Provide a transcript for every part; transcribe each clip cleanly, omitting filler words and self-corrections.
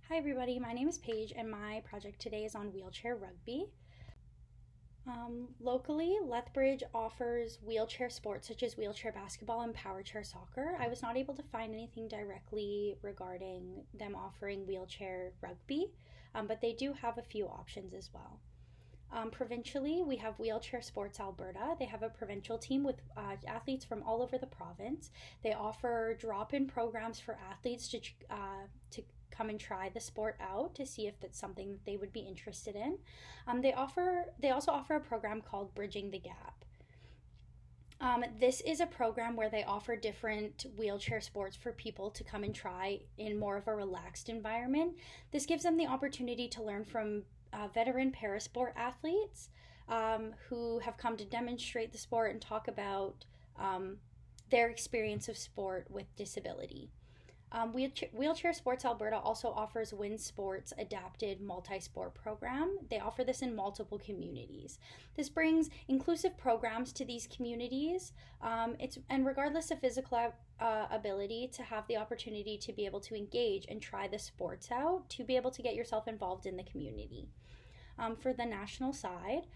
Hi everybody, my name is Paige and my project today is on wheelchair rugby. Locally, Lethbridge offers wheelchair sports such as wheelchair basketball and power chair soccer. I was not able to find anything directly regarding them offering wheelchair rugby, but they do have a few options as well. Provincially, we have Wheelchair Sports Alberta. They have a provincial team with athletes from all over the province. They offer drop-in programs for athletes to come and try the sport out to see if that's something that they would be interested in. They also offer a program called Bridging the Gap. This is a program where they offer different wheelchair sports for people to come and try in more of a relaxed environment. This gives them the opportunity to learn from veteran parasport athletes who have come to demonstrate the sport and talk about their experience of sport with disability. Wheelchair Sports Alberta also offers Win Sports adapted multi-sport program. They offer this in multiple communities. This brings inclusive programs to these communities. And regardless of physical ability, to have the opportunity to be able to engage and try the sports out, to be able to get yourself involved in the community. For the national side,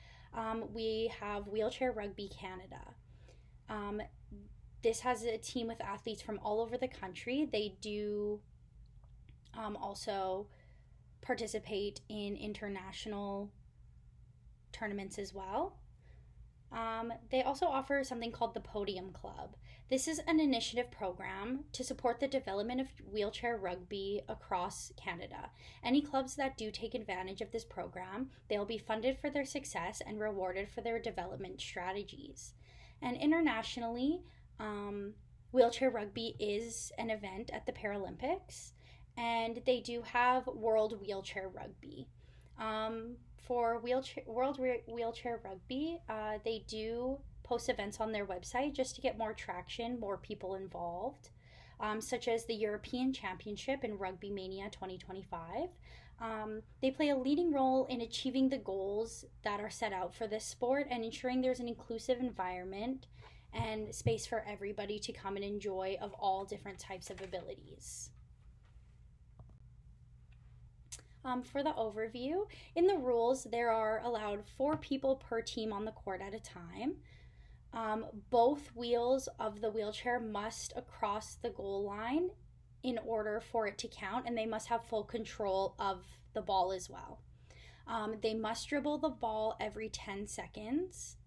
we have Wheelchair Rugby Canada. This has a team with athletes from all over the country. They do also participate in international tournaments as well. They also offer something called the Podium Club. This is an initiative program to support the development of wheelchair rugby across Canada. Any clubs that do take advantage of this program, they'll be funded for their success and rewarded for their development strategies. And internationally, wheelchair rugby is an event at the Paralympics, and they do have World Wheelchair Rugby. For World Wheelchair Rugby, they do post events on their website just to get more traction, more people involved, such as the European Championship in Rugby Mania 2025. They play a leading role in achieving the goals that are set out for this sport and ensuring there's an inclusive environment and space for everybody to come and enjoy of all different types of abilities. For the overview, in the rules, there are allowed 4 people per team on the court at a time. Both wheels of the wheelchair must cross the goal line in order for it to count, and they must have full control of the ball as well. They must dribble the ball every 10 seconds,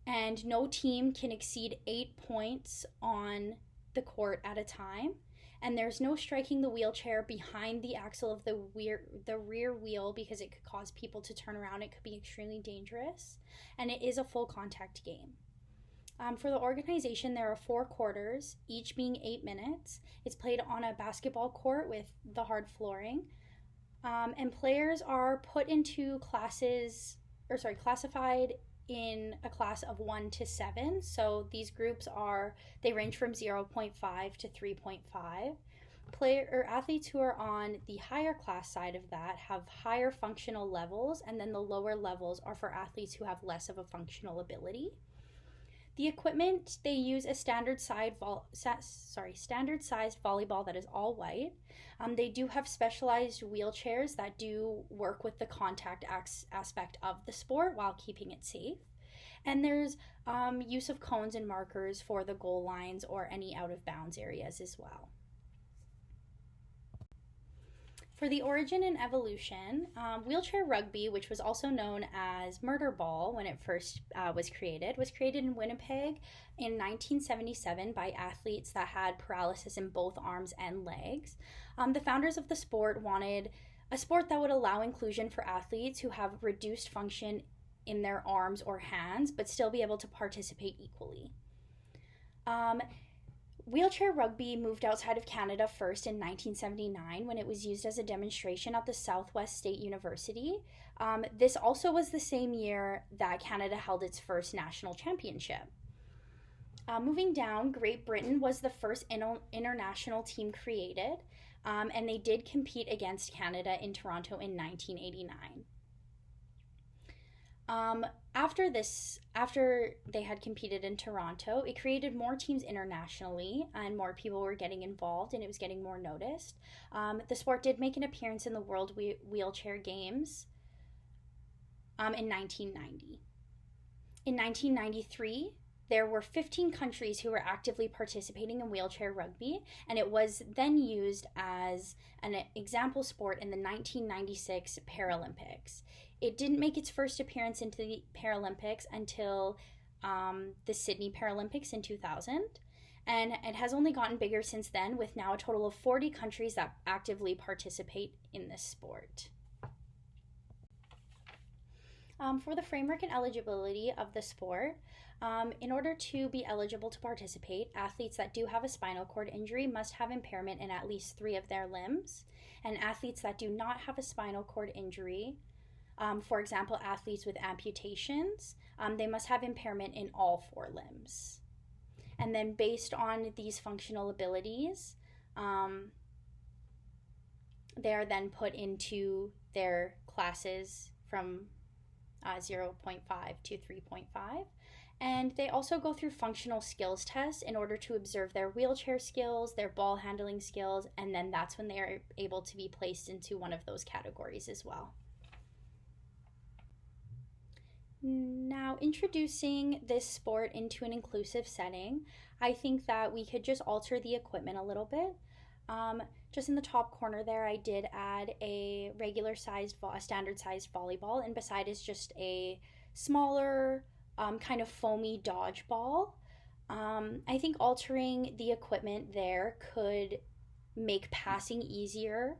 and no team can exceed 8 points on the court at a time. And there's no striking the wheelchair behind the axle of the rear wheel because it could cause people to turn around. It could be extremely dangerous. And it is a full contact game. For the organization, there are 4 quarters, each being 8 minutes. It's played on a basketball court with the hard flooring. And players are put into classified in a class of 1 to 7. So these groups they range from 0.5 to 3.5. Athletes who are on the higher class side of that have higher functional levels, and then the lower levels are for athletes who have less of a functional ability. The equipment, they use a standard sized volleyball that is all white. They do have specialized wheelchairs that do work with the contact aspect of the sport while keeping it safe. And there's use of cones and markers for the goal lines or any out of bounds areas as well. For the origin and evolution, wheelchair rugby, which was also known as murder ball when it first was created in Winnipeg in 1977 by athletes that had paralysis in both arms and legs. The founders of the sport wanted a sport that would allow inclusion for athletes who have reduced function in their arms or hands, but still be able to participate equally. Wheelchair rugby moved outside of Canada first in 1979 when it was used as a demonstration at the Southwest State University. This also was the same year that Canada held its first national championship. Moving down, Great Britain was the first international team created, and they did compete against Canada in Toronto in 1989. After they had competed in Toronto, it created more teams internationally and more people were getting involved and it was getting more noticed. The sport did make an appearance in the World Wheelchair Games in 1990. In 1993, there were 15 countries who were actively participating in wheelchair rugby, and it was then used as an example sport in the 1996 Paralympics. It didn't make its first appearance into the Paralympics until the Sydney Paralympics in 2000, and it has only gotten bigger since then, with now a total of 40 countries that actively participate in this sport. For the framework and eligibility of the sport, in order to be eligible to participate, athletes that do have a spinal cord injury must have impairment in at least 3 of their limbs, and athletes that do not have a spinal cord injury, for example, athletes with amputations, they must have impairment in all 4 limbs. And then based on these functional abilities, they are then put into their classes from 0.5 to 3.5. And they also go through functional skills tests in order to observe their wheelchair skills, their ball handling skills, and then that's when they are able to be placed into one of those categories as well. Now, introducing this sport into an inclusive setting, I think that we could just alter the equipment a little bit. Just in the top corner there, I did add a standard sized volleyball, and beside is just a smaller kind of foamy dodgeball. I think altering the equipment there could make passing easier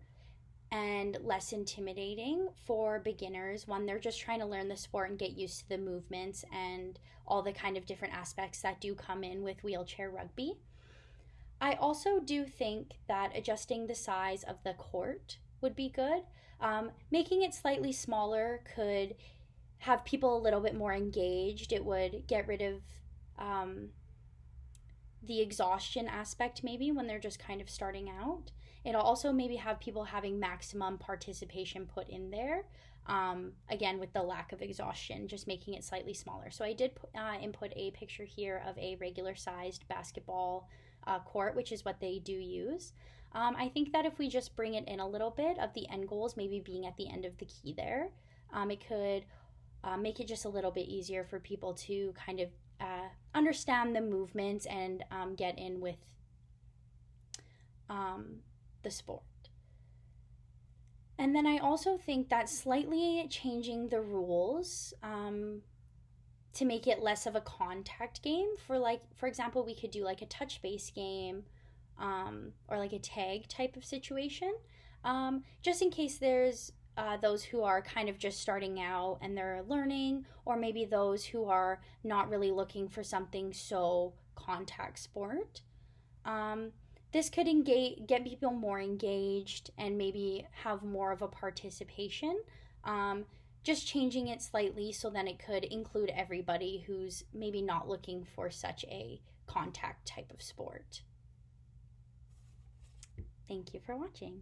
and less intimidating for beginners when they're just trying to learn the sport and get used to the movements and all the kind of different aspects that do come in with wheelchair rugby. I also do think that adjusting the size of the court would be good. Making it slightly smaller could have people a little bit more engaged. It would get rid of the exhaustion aspect maybe when they're just kind of starting out. It'll also maybe have people having maximum participation put in there. Again, with the lack of exhaustion, just making it slightly smaller. So I did input a picture here of a regular sized basketball court, which is what they do use. I think that if we just bring it in a little bit of the end goals, maybe being at the end of the key there, it could make it just a little bit easier for people to kind of understand the movements and get in with the sport. And then I also think that slightly changing the rules to make it less of a contact game, for example, we could do like a touch base game or like a tag type of situation, just in case there's those who are kind of just starting out and they're learning, or maybe those who are not really looking for something so contact sport. This could get people more engaged and maybe have more of a participation. Just changing it slightly so then it could include everybody who's maybe not looking for such a contact type of sport. Thank you for watching.